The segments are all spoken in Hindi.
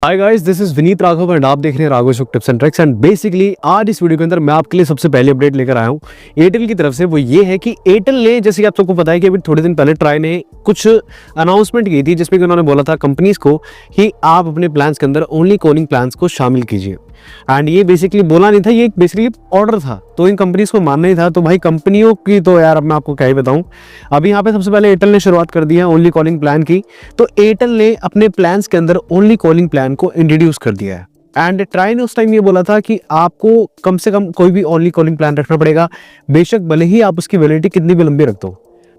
Hi guys, this is Vineet Raghav and आप देख रहे हैं राघव शुक tips and tricks. And basically आज इस वीडियो के अंदर मैं आपके लिए सबसे पहले अपडेट लेकर आया हूँ एयरटेल की तरफ से। वो ये है कि एयरटेल ने, जैसे कि आप सबको पता है कि अभी थोड़े दिन पहले ट्राई ने कुछ अनाउंसमेंट की थी जिसमें कि उन्होंने बोला था कंपनीज को कि आप अपने प्लान्स के अंदर ओनली कॉलिंग प्लान्स को शामिल कीजिए। एंड ये बेसिकली बोला नहीं था, ये बेसिकली ऑर्डर था, तो इन कंपनीज को मानना ही था। तो भाई कंपनियों की तो यार अब मैं आपको क्या ही बताऊं। अभी यहाँ पे सबसे पहले एयरटेल ने शुरुआत कर दी है ओनली कॉलिंग प्लान की। तो एयरटेल ने अपने प्लान्स के अंदर ओनली कॉलिंग प्लान को इंट्रोड्यूस कर दिया है। एंड ट्राई ने उस टाइम ये बोला था कि आपको कम से कम कोई भी ओनली कॉलिंग प्लान रखना पड़ेगा, बेशक भले ही आप उसकी वैलिडिटी कितनी भी लंबी रख दो।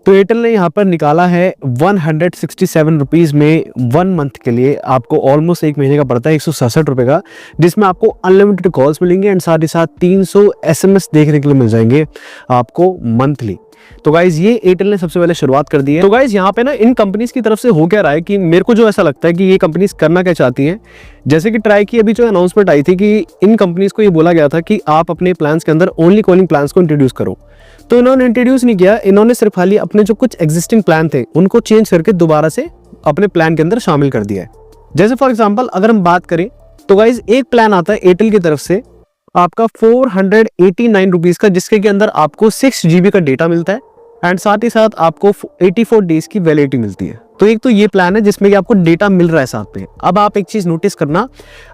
तो एयरटेल ने यहाँ पर निकाला है 167 रुपीज़ में 1 मंथ के लिए, आपको ऑलमोस्ट 1 महीने का पड़ता है 167 रुपये का, जिसमें आपको अनलिमिटेड कॉल्स मिलेंगे एंड साथ ही साथ 300 SMS देखने के लिए मिल जाएंगे आपको मंथली। तो गाइज ये एयरटेल ने सबसे पहले शुरुआत कर दी है। तो गाइज यहाँ पे ना इन कंपनीज की तरफ से हो क्या रहा है कि मेरे को जो ऐसा लगता है कि ये कंपनीज करना क्या चाहती हैं। जैसे कि ट्राई की अभी जो अनाउंसमेंट आई थी कि इन कंपनीज को ये बोला गया था कि आप अपने प्लान्स के अंदर ओनली कॉलिंग प्लान्स को इंट्रोड्यूस करो। तो इन्होंने इंट्रोड्यूस नहीं किया, इन्होंने सिर्फ खाली अपने जो कुछ एग्जिस्टिंग प्लान थे उनको चेंज करके दोबारा से अपने प्लान के अंदर शामिल कर दिया है। जैसे फॉर एग्जाम्पल अगर हम बात करें तो गाइज एक प्लान आता है एयरटेल की तरफ से आपका 489 रुपीज़ का, जिसके के अंदर आपको 6 GB का डेटा मिलता है एंड साथ ही साथ आपको 84 डेज की वैलिडिटी मिलती है। तो एक तो ये प्लान है जिसमें कि आपको डेटा मिल रहा है साथ में। अब आप एक चीज नोटिस करना,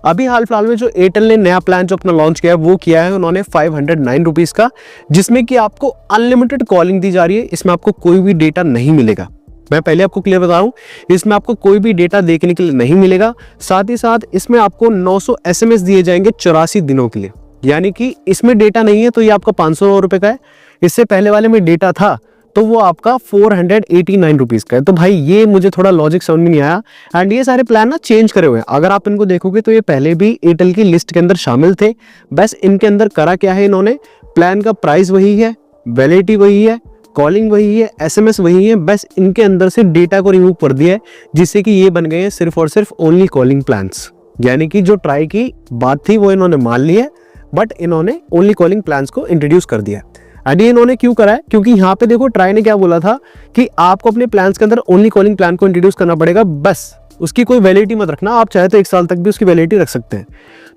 अभी हाल फिलहाल में जो एयरटेल ने नया प्लान जो अपना लॉन्च किया है वो किया है उन्होंने 509 रुपीज़ का, जिसमें कि आपको अनलिमिटेड कॉलिंग दी जा रही है। इसमें आपको कोई भी डेटा नहीं मिलेगा, मैं पहले आपको क्लियर बता रहा हूँ, इसमें आपको कोई भी डेटा देखने के लिए नहीं मिलेगा। साथ ही साथ इसमें आपको 900 SMS दिए जाएंगे 84 दिनों के लिए, यानी कि इसमें डेटा नहीं है तो ये आपका 500 रुपये का है। इससे पहले वाले में डेटा था तो वो आपका 489 रुपीज़ का है। तो भाई ये मुझे थोड़ा लॉजिक समझ में नहीं आया। एंड ये सारे प्लान ना चेंज करे हुए हैं, अगर आप इनको देखोगे तो ये पहले भी एयरटेल की लिस्ट के अंदर शामिल थे। बस इनके अंदर करा क्या है, इन्होंने प्लान का प्राइस वही है, वैलिडिटी वही है, कॉलिंग वही है, SMS वही है, बस इनके अंदर से डेटा को रिमूव कर दिया है, जिससे कि ये बन गए हैं सिर्फ और सिर्फ ओनली कॉलिंग प्लान्स। यानी कि जो ट्राई की बात थी वो इन्होंने मान ली है, बट इन्होंने ओनली कॉलिंग प्लान्स को इंट्रोड्यूस कर दिया है। एंड ये इन्होंने क्यों करा है, क्योंकि यहाँ पे देखो ट्राई ने क्या बोला था कि आपको अपने प्लान्स के अंदर ओनली कॉलिंग प्लान को इंट्रोड्यूस करना पड़ेगा, बस उसकी कोई वैलिडिटी मत रखना, आप चाहे तो 1 साल तक भी उसकी वैलिडिटी रख सकते हैं।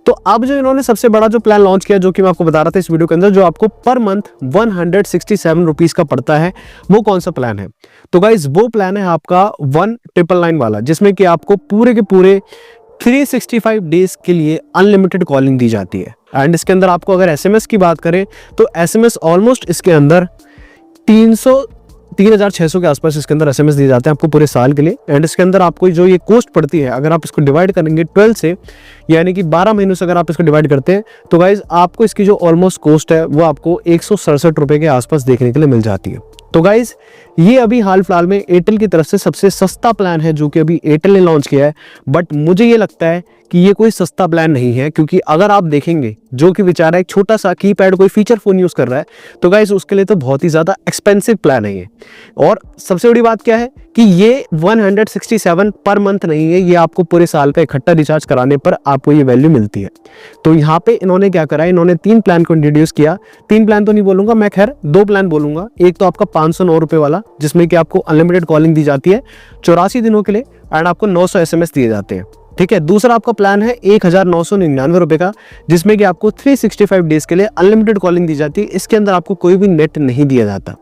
तो अब जो इन्होंने सबसे बड़ा जो प्लान लॉन्च किया, जो कि मैं आपको बता रहा था इस वीडियो के अंदर, जो आपको पर मंथ 167 रुपीज़ का पड़ता है, वो कौन सा प्लान है? तो गाइज वो प्लान है आपका 1999 वाला, जिसमें कि आपको पूरे के पूरे 365 डेज के लिए अनलिमिटेड कॉलिंग दी जाती है। एंड इसके अंदर आपको अगर SMS की बात करें तो SMS ऑलमोस्ट इसके अंदर 3600 के आसपास इसके अंदर SMS दिए जाते हैं आपको पूरे साल के लिए। एंड इसके अंदर आपको जो ये कॉस्ट पड़ती है, अगर आप इसको डिवाइड करेंगे 12 से, यानी कि 12 महीनों से अगर आप इसको डिवाइड करते हैं तो गाइज आपको इसकी जो ऑलमोस्ट कॉस्ट है वो आपको 167 रुपये के आसपास देखने के लिए मिल जाती है। तो गाइज ये अभी हाल फिलहाल में एयरटेल की तरफ से सबसे सस्ता प्लान है जो कि अभी एयरटेल ने लॉन्च किया है। बट मुझे ये लगता है कि ये कोई सस्ता प्लान नहीं है, क्योंकि अगर आप देखेंगे जो कि बेचारा एक छोटा सा कीपैड कोई फीचर फोन यूज कर रहा है, तो गाइज उसके लिए तो बहुत ही ज्यादा एक्सपेंसिव प्लान है ये। और सबसे बड़ी बात क्या है कि ये 167 पर मंथ नहीं है, ये आपको पूरे साल का इकट्ठा रिचार्ज कराने पर आपको ये वैल्यू मिलती है। तो यहाँ पे इन्होंने क्या करा है, इन्होंने 3 प्लान को इंट्रोड्यूस किया। 3 प्लान तो नहीं बोलूंगा मैं, खैर 2 प्लान बोलूंगा। एक तो आपका 509 रुपये वाला, जिसमें कि आपको अनलिमिटेड कॉलिंग दी जाती है 84 दिनों के लिए एंड आपको 900 SMS दिए जाते हैं, ठीक है। दूसरा आपका प्लान है 1999 रुपये का, जिसमें कि आपको 365 डेज के लिए अनलिमिटेड कॉलिंग दी जाती है। इसके अंदर आपको कोई भी नेट नहीं दिया जाता।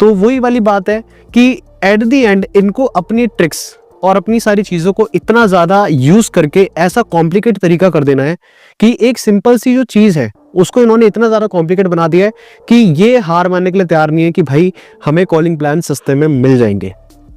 तो वही वाली बात है कि एट द एंड इनको अपनी ट्रिक्स और अपनी सारी चीज़ों को इतना ज़्यादा यूज़ करके ऐसा कॉम्प्लिकेट तरीका कर देना है कि एक सिंपल सी जो चीज़ है उसको इन्होंने इतना ज़्यादा कॉम्प्लिकेट बना दिया है कि ये हार मानने के लिए तैयार नहीं है कि भाई हमें कॉलिंग प्लान सस्ते में मिल जाएंगे।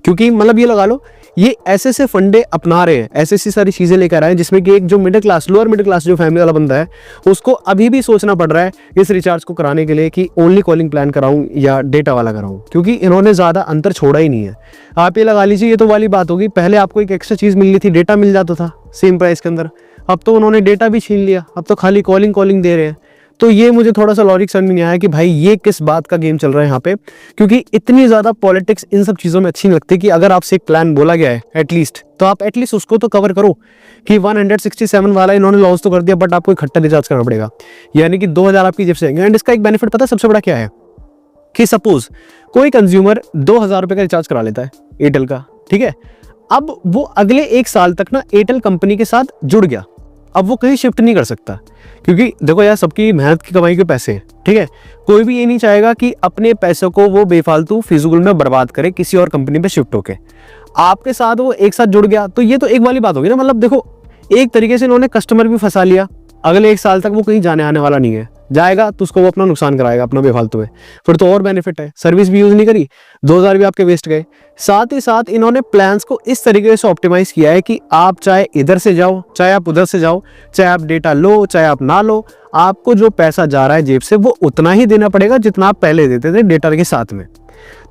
क्योंकि मतलब ये लगा लो, ये ऐसे फंडे अपना रहे हैं, ऐसी सारी चीज़ें लेकर आए हैं, जिसमें कि एक जो middle class, lower middle class जो फैमिली वाला बंदा है, उसको अभी भी सोचना पड़ रहा है इस रिचार्ज को कराने के लिए कि ओनली कॉलिंग प्लान कराऊं या डेटा वाला कराऊं, क्योंकि इन्होंने ज़्यादा अंतर छोड़ा ही नहीं है। आप ये लगा लीजिए, ये तो वाली बात होगी, पहले आपको एक एक्स्ट्रा चीज़ मिल रही थी, डेटा मिल जाता था सेम प्राइस के अंदर, अब तो उन्होंने डेटा भी छीन लिया, अब तो खाली कॉलिंग दे रहे हैं। तो ये मुझे थोड़ा सा लॉजिक समझ में नहीं आया कि भाई ये किस बात का गेम चल रहा है यहाँ पे, क्योंकि इतनी ज़्यादा पॉलिटिक्स इन सब चीज़ों में अच्छी नहीं लगती कि अगर आपसे एक प्लान बोला गया है एटलीस्ट, तो आप एटलीस्ट उसको तो कवर करो कि 167 वाला इन्होंने लॉन्च तो कर दिया, बट आपको इकट्ठा रिचार्ज करना पड़ेगा, यानी कि 2000 आपकी जेब से आएंगे। एंड इसका एक बेनिफिट पता है सबसे बड़ा क्या है, कि सपोज कोई कंज्यूमर 2000 रुपये का रिचार्ज करा लेता है एयरटेल का, ठीक है, अब वो अगले 1 साल तक ना एयरटेल कंपनी के साथ जुड़ गया। अब वो कहीं शिफ्ट नहीं कर सकता, क्योंकि देखो यार, सबकी मेहनत की कमाई के पैसे हैं, ठीक है। कोई भी ये नहीं चाहेगा कि अपने पैसों को वो बेफालतू फिजूल में बर्बाद करे किसी और कंपनी पे शिफ्ट होके। आपके साथ वो एक साथ जुड़ गया तो ये तो एक वाली बात होगी ना, मतलब देखो एक तरीके से इन्होंने कस्टमर भी फंसा लिया। अगले 1 साल तक वो कहीं जाने आने वाला नहीं है, जाएगा तो उसको वो अपना नुकसान कराएगा अपना बेफालतू में। फिर तो और बेनिफिट है, सर्विस भी यूज नहीं करी, 2000 भी आपके वेस्ट गए। साथ ही साथ इन्होंने प्लान्स को इस तरीके से ऑप्टिमाइज किया है कि आप चाहे इधर से जाओ, चाहे आप उधर से जाओ, चाहे आप डेटा लो, चाहे आप ना लो, आपको जो पैसा जा रहा है जेब से वो उतना ही देना पड़ेगा जितना आप पहले देते थे डेटा के साथ में।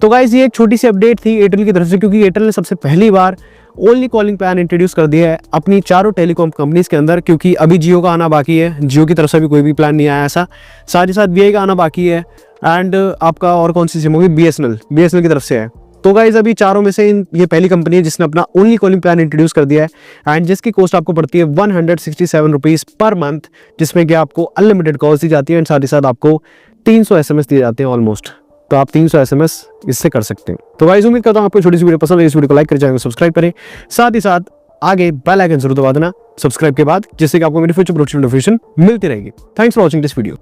तो गाइस ये एक छोटी सी अपडेट थी एयरटेल की तरफ से, क्योंकि एयरटेल ने सबसे पहली बार ओनली कॉलिंग प्लान इंट्रोड्यूस कर दिया है अपनी चारों टेलीकॉम कंपनीज के अंदर, क्योंकि अभी जियो का आना बाकी है, जियो की तरफ से भी कोई भी प्लान नहीं आया ऐसा। साथ ही साथ वीआई का आना बाकी है, एंड आपका और कौन सी सिम होगी, बीएसएनएल की तरफ से है। तो गाइज अभी चारों में से ये पहली कंपनी है जिसने अपना ओनली कॉलिंग प्लान इंट्रोड्यूस कर दिया है, एंड जिसकी कॉस्ट आपको पड़ती है 167 रुपीज़ पर मंथ, जिसमें कि आपको अनलिमिटेड कॉल्स दी जाती है एंड साथ ही साथ आपको 300 SMS दिए जाते हैं ऑलमोस्ट। तो आप 300 SMS इससे कर सकते हैं। तो गाइस उम्मीद करता हूं आपको छोटी सी वीडियो पसंद है, इस वीडियो को लाइक करें, चैनल को सब्सक्राइब करें, साथ ही साथ आगे बेल आइकन जरूर दबा देना सब्सक्राइब के बाद, जिससे कि आपको मेरी फ्यूचर नोटिफिकेशन मिलती रहेगी। Thanks for watching this video.